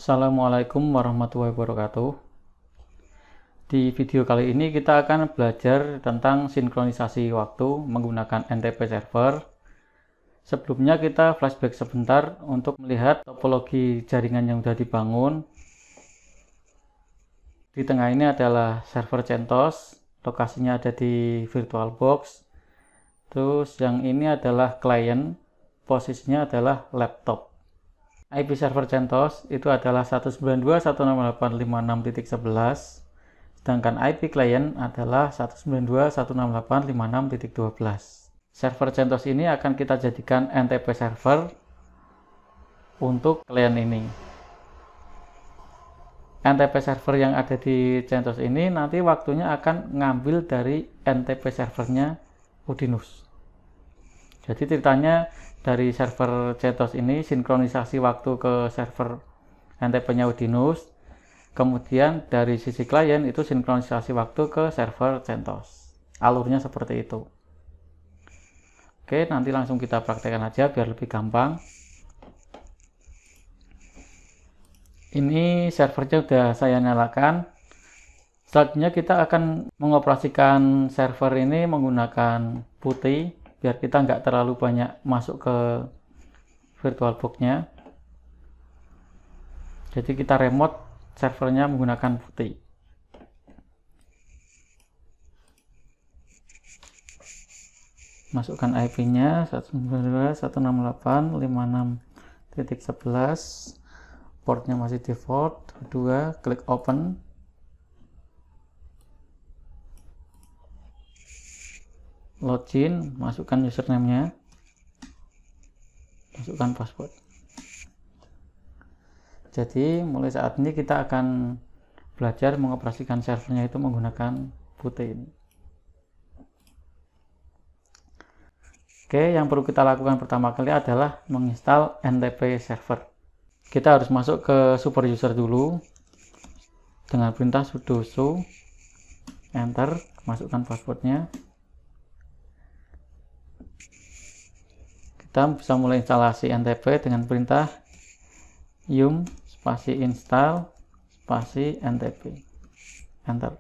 Assalamualaikum warahmatullahi wabarakatuh. Di video kali ini kita akan belajar tentang sinkronisasi waktu menggunakan NTP server. Sebelumnya kita flashback sebentar untuk melihat topologi jaringan yang sudah dibangun. Di tengah ini adalah server CentOS, lokasinya ada di VirtualBox. Terus yang ini adalah klien, posisinya adalah laptop. IP server CentOS itu adalah 192.168.56.11, sedangkan IP klien adalah 192.168.56.12. Server CentOS ini akan kita jadikan NTP server untuk klien ini. NTP server yang ada di CentOS ini nanti waktunya akan ngambil dari NTP servernya Udinus. Jadi ceritanya dari server CentOS ini sinkronisasi waktu ke server NTP-nya Udinus, kemudian dari sisi klien itu sinkronisasi waktu ke server CentOS. Alurnya seperti itu. Oke, nanti langsung kita praktekkan aja biar lebih gampang. Ini servernya sudah saya nyalakan. Selanjutnya kita akan mengoperasikan server ini menggunakan PuTTY biar kita nggak terlalu banyak masuk ke VirtualBox-nya. Jadi kita remote servernya menggunakan PuTTY. Masukkan IP-nya 192.168.56.11, portnya masih default. Kedua, klik open. Login, masukkan username-nya, masukkan password. Jadi mulai saat ini kita akan belajar mengoperasikan servernya itu menggunakan PuTTY ini. Oke, yang perlu kita lakukan pertama kali adalah menginstal NTP server. Kita harus masuk ke super user dulu dengan perintah sudo su, enter, masukkan passwordnya. Kita bisa mulai instalasi NTP dengan perintah yum spasi install spasi NTP, enter.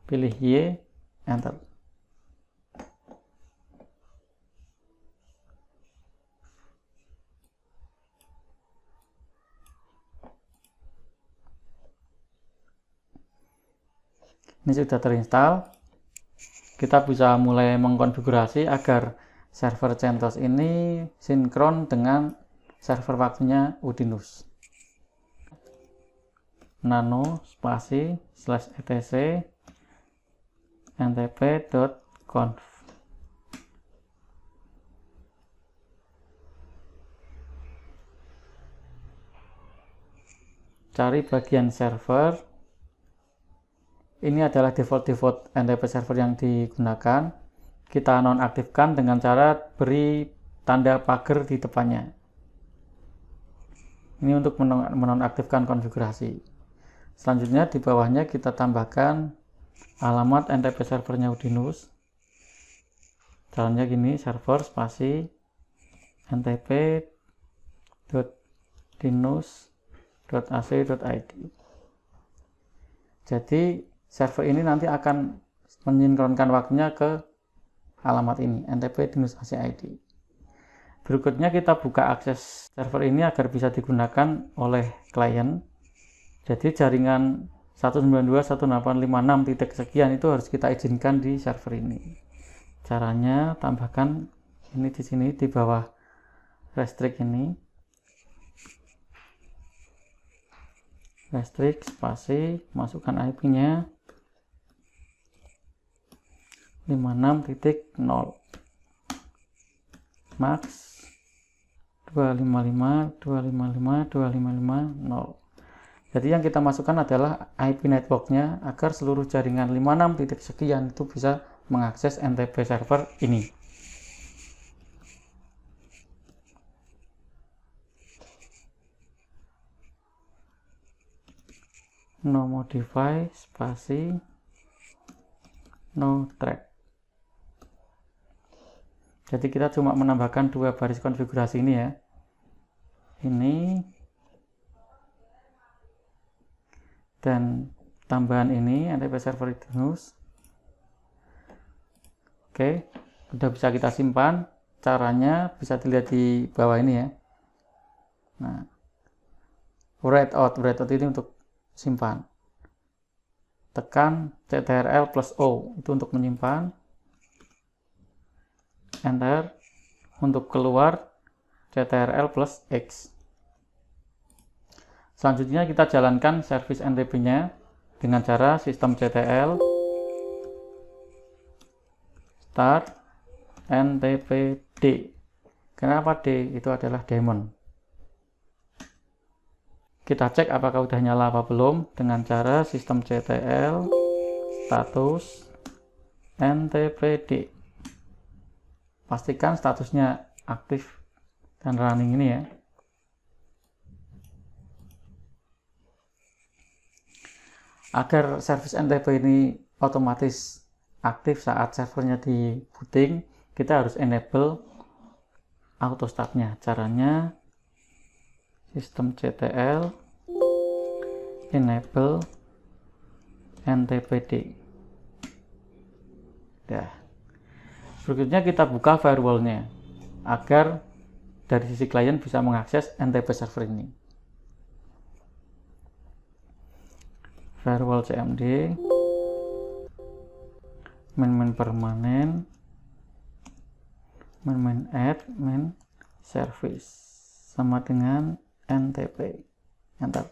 Pilih Y, enter. Ini sudah terinstall. Kita bisa mulai mengkonfigurasi agar server CentOS ini sinkron dengan server waktunya Udinus. Nano spasi /etc ntp.conf. Cari bagian server. Ini adalah default NTP server yang digunakan. Kita nonaktifkan dengan cara beri tanda pagar di depannya. Ini untuk menonaktifkan konfigurasi. Selanjutnya di bawahnya kita tambahkan alamat NTP servernya Udinus. Caranya gini, server spasi ntp.dinus.ac.id. Jadi server ini nanti akan mensinkronkan waktunya ke alamat ini, NTP dinus AC/ID. Berikutnya kita buka akses server ini agar bisa digunakan oleh klien. Jadi jaringan 192.168.56 titik sekian itu harus kita izinkan di server ini. Caranya tambahkan ini di sini di bawah restrict ini. Restrict spasi, masukkan IP-nya 56.0 max 255.255.255.0. Jadi yang kita masukkan adalah IP networknya agar seluruh jaringan 56 titik sekian itu bisa mengakses NTP server ini. No modify spasi no track. Jadi kita cuma menambahkan 2 baris konfigurasi ini ya. Ini dan tambahan ini NTP server Udinus. Oke, udah bisa kita simpan. Caranya bisa dilihat di bawah ini ya. Nah, write out ini untuk simpan. Tekan CTRL plus O itu untuk menyimpan. Enter. Untuk keluar CTRL plus X. Selanjutnya kita jalankan service NTP-nya dengan cara sistem CTL start NTP D. Kenapa D? Itu adalah daemon. Kita cek apakah udah nyala apa belum dengan cara sistem CTL status NTP D. Pastikan statusnya aktif dan running ini ya. Agar service NTP ini otomatis aktif saat servernya di booting, kita harus enable auto startnya. Caranya sistem CTL enable NTPD. Ya. Berikutnya kita buka firewallnya agar dari sisi klien bisa mengakses NTP server ini. Firewall CMD main permanen main add main service sama dengan NTP. Enter.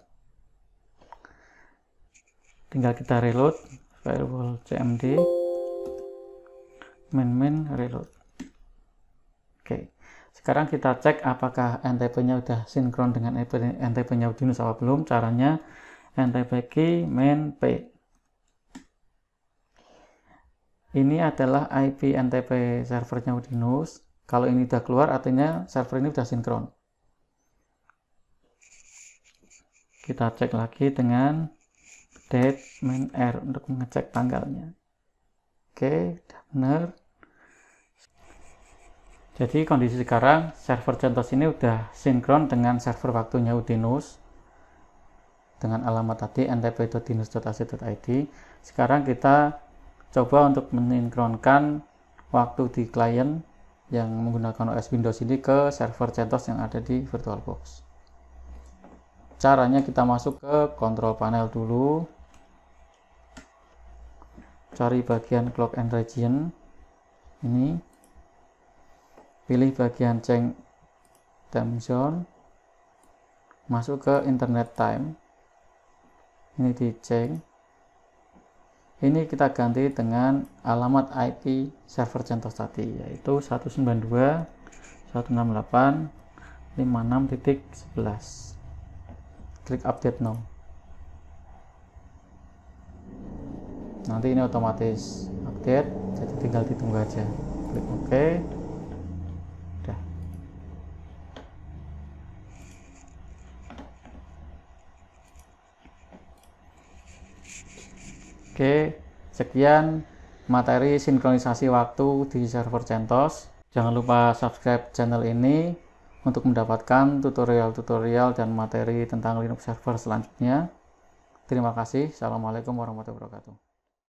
Tinggal kita reload firewall CMD main reload. Oke, sekarang kita cek apakah NTP-nya udah sinkron dengan NTP-nya Udinus apa belum. Caranya NTP key main P. Ini adalah IP NTP servernya Udinus. Kalau ini udah keluar artinya server ini udah sinkron. Kita cek lagi dengan date main R untuk mengecek tanggalnya. Oke, udah benar. Jadi kondisi sekarang server CentOS ini udah sinkron dengan server waktunya Udinus dengan alamat tadi ntp.udinus.ac.id. Sekarang kita coba untuk mensinkronkan waktu di klien yang menggunakan OS Windows ini ke server CentOS yang ada di VirtualBox. Caranya kita masuk ke control panel dulu, cari bagian clock and region ini, pilih bagian change time zone, masuk ke internet time, ini di change, ini kita ganti dengan alamat IP server CentOS tadi, yaitu 192.168.56.11. Klik update now. Nanti ini otomatis update, jadi tinggal ditunggu aja. Klik OK. Udah. Oke, sekian materi sinkronisasi waktu di server CentOS. Jangan lupa subscribe channel ini untuk mendapatkan tutorial-tutorial dan materi tentang Linux server selanjutnya. Terima kasih. Assalamualaikum warahmatullahi wabarakatuh.